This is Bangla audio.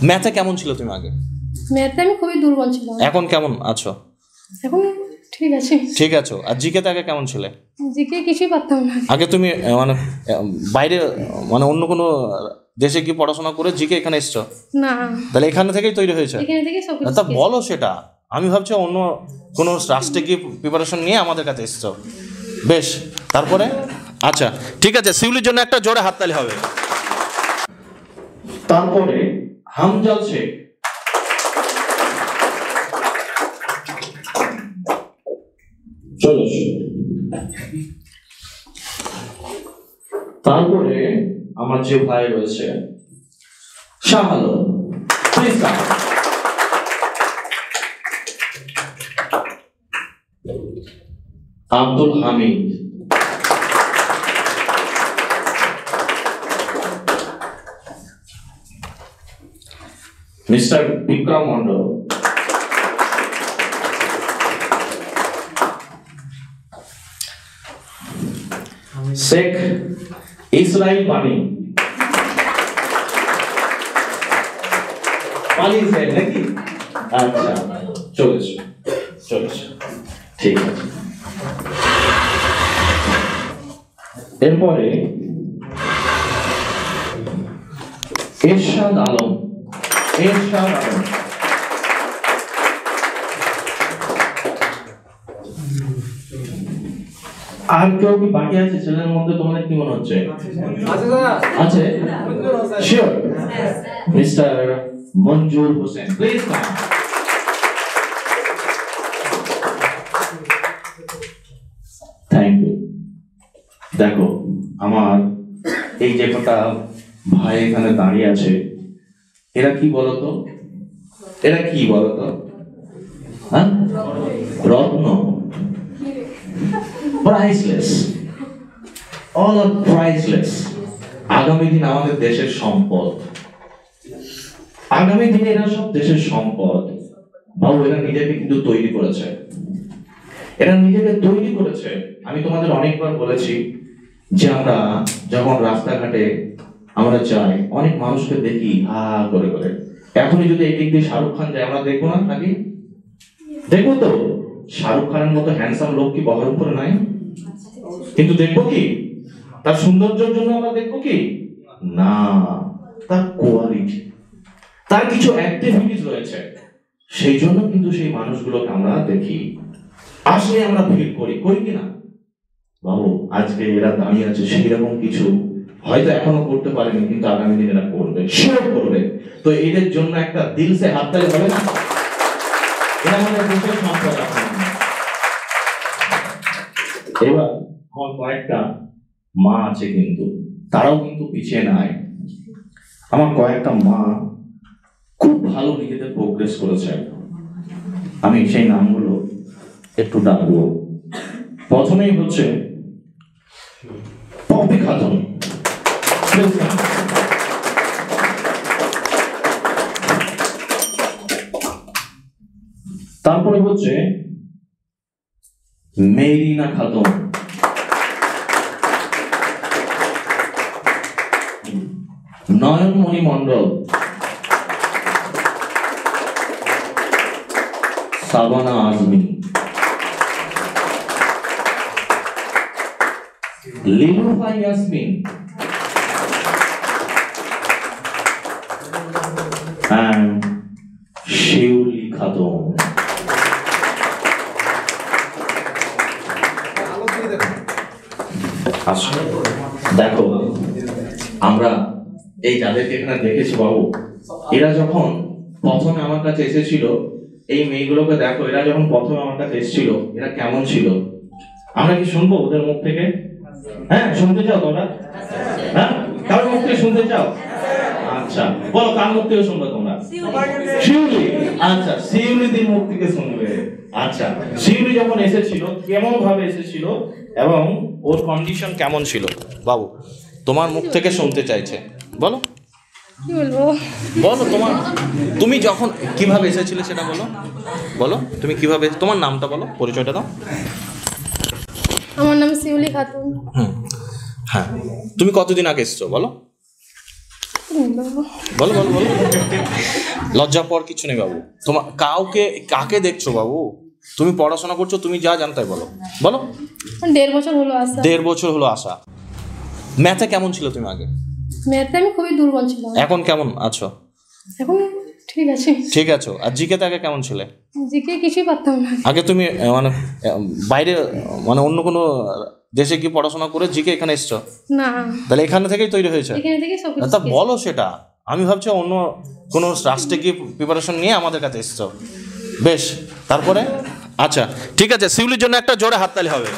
ম্যাথে কেমন ছিল তুমি আগে? ম্যাথে আমি খুবই দুর্বল ছিলাম। এখন কেমন আছো? এখন ঠিক আছে। ঠিক আছো। আর জিকেতে আগে কেমন ছিলে? জিকে কিছুই পারতাম না। আগে তুমি মানে বাইরে মানে অন্য কোনো দেশে কি পড়াশোনা করে জিকে এখানে এসছো? না। তাহলে এখানে থেকেই তৈরি হয়েছে? এখানে থেকে সব কিছু তা বলো সেটা। আমি ভাবছি অন্য কোনো রাষ্ট্রে গিয়ে প্রিপারেশন নিয়ে আমাদের কাছে এসছো। বেশ, তারপরে আচ্ছা ঠিক আছে, শিউলির জন্য একটা জোরে হাততালি হবে। তারপরে হামজাল শেখ। চলো। তারপরে আমার যে ভাই রয়েছে Shah Alam, please come. Abdul Hamid, mister Bikram Mandal, Sheikh Israil Bani. পালিয়েছে নাকি? আচ্ছা চলেছে চলেছে, ঠিক আছে। এরপরে এরশাদ আলম। এরশাদ আলম, আর কেউ কি বাকি আছে ছেলের মধ্যে? তোমাদের কি মনে হচ্ছে? আছে? Sure? Mister Manjur Hossain, please come. Thank you. দেখো আমার এই যে কটা ভাই এখানে দাঁড়িয়ে আছে, এরা কি বলতো? এরা কি বলতো? হ্যাঁ, রত্ন, প্রাইসলেস, অল আর প্রাইসলেস। আগামী দিন আমাদের দেশের সম্পদ। আগামী দিনে এরা সব দেশের সম্পদ। বাবু এরা নিজেকে কিন্তু তৈরি করেছে, এরা নিজেকে তৈরি করেছে। আমি তোমাদের অনেকবার বলেছি যে আমরা যখন রাস্তাঘাটে আমরা যাই, অনেক মানুষকে দেখি হা করে করে। এখনই যদি এই দিক দিয়ে শাহরুখ খান যায়, আমরা দেখবো না নাকি? দেখবো তো। শাহরুখ খানের মতো হ্যান্ডসাম লোক কি বহরমপুরে নাই? কিন্তু দেখবো কি তার সৌন্দর্যের জন্য আমরা দেখবো কি না, তার কোয়ালিটি, তার কিছু অ্যাক্টিভিটিস রয়েছে, সেই জন্য কিন্তু সেই মানুষগুলোকে আমরা দেখি, আসলে আমরা ভিড় করি, করি কিনা? বাবু আজকে এরা দাঁড়িয়ে আছে, সেই রকম কিছু হয়তো এখনো করতে পারেনি, কিন্তু আগামী দিন এরা করবে, শিওর করবে। তো এদের জন্য একটা দিল সে হাততালি হবে না? এরা আমাদের দেশের সম্পদ। এবার আমার কয়েকটা মা আছে, কিন্তু তারাও কিন্তু পিছিয়ে নাই। আমার কয়েকটা মা খুব ভালো নিজেদের প্রোগ্রেস করেছে, আমি সেই নামগুলো একটু ডাকবো। প্রথমেই হচ্ছে পপি খাতুন, তারপরে হচ্ছে মেরিনা খাতুন, নয়নমণি মন্ডল, সাবানা আজমি, লিলুফা ইয়াসমিন, and শিউলি খাতুন। আসলে দেখো আমরা এই যাদেরকে এখানে দেখেছি বাবু, এরা যখন প্রথমে আমার কাছে এসেছিল, এই মেয়েগুলোকে দেখো, এরা যখন প্রথমে আমার কাছে এসেছিল এরা কেমন ছিল, আমরা কি শুনবো ওদের মুখ থেকে? হ্যাঁ, শুনতে চাও তোমরা? হ্যাঁ, কারোর মুখ থেকে শুনতে চাও? আচ্ছা বলো, কার মুখ থেকে শুনবে তোমরা? শিউলি। আচ্ছা, শিউলিদির মুখ থেকে শুনবে। আচ্ছা, শিউলি যখন এসেছিল কেমন ভাবে এসেছিল এবং ওর কন্ডিশন কেমন ছিল, বাবু তোমার মুখ থেকে শুনতে চাইছে, বলো। কি বলবো? বলো তোমার, তুমি যখন কিভাবে এসেছিলে সেটা বলো। বলো তুমি কিভাবে, তোমার নামটা বলো, পরিচয়টা দাও। আমার নাম শিউলি খাতুন। হ্যাঁ, তুমি কতদিন আগে এসছো বলো? বলো বলো বলো। লজ্জা পর কিছু নেই বাবু, তোমার কাকে দেখছো বাবু? তুমি পড়াশোনা করছো, তুমি যা জানতে বলো বলো। 1.5 বছর হলো আসা। 1.5 বছর হলো আসা। ম্যাথে কেমন ছিল তুমি আগে? ম্যাথে আমি খুবই দুর্বল ছিলাম। এখন কেমন আছো? এখন ঠিক আছে। ঠিক আছো। আর জিকেতে আগে কেমন ছিলে? জিকে কিছুই পারতাম না। আগে তুমি মানে বাইরে মানে অন্য কোনো দেশে কি পড়াশোনা করে জিকে এখানে এসছো? না, তাহলে এখানে থেকেই তৈরি হয়েছে? এখানে থেকে সব কিছু তা বলো সেটা। আমি ভাবছি অন্য কোনো রাষ্ট্রে গিয়ে প্রিপারেশন নিয়ে আমাদের কাছে এসছো। বেশ, তারপরে আচ্ছা ঠিক আছে, শিউলির জন্য একটা জোরে হাততালি হবে।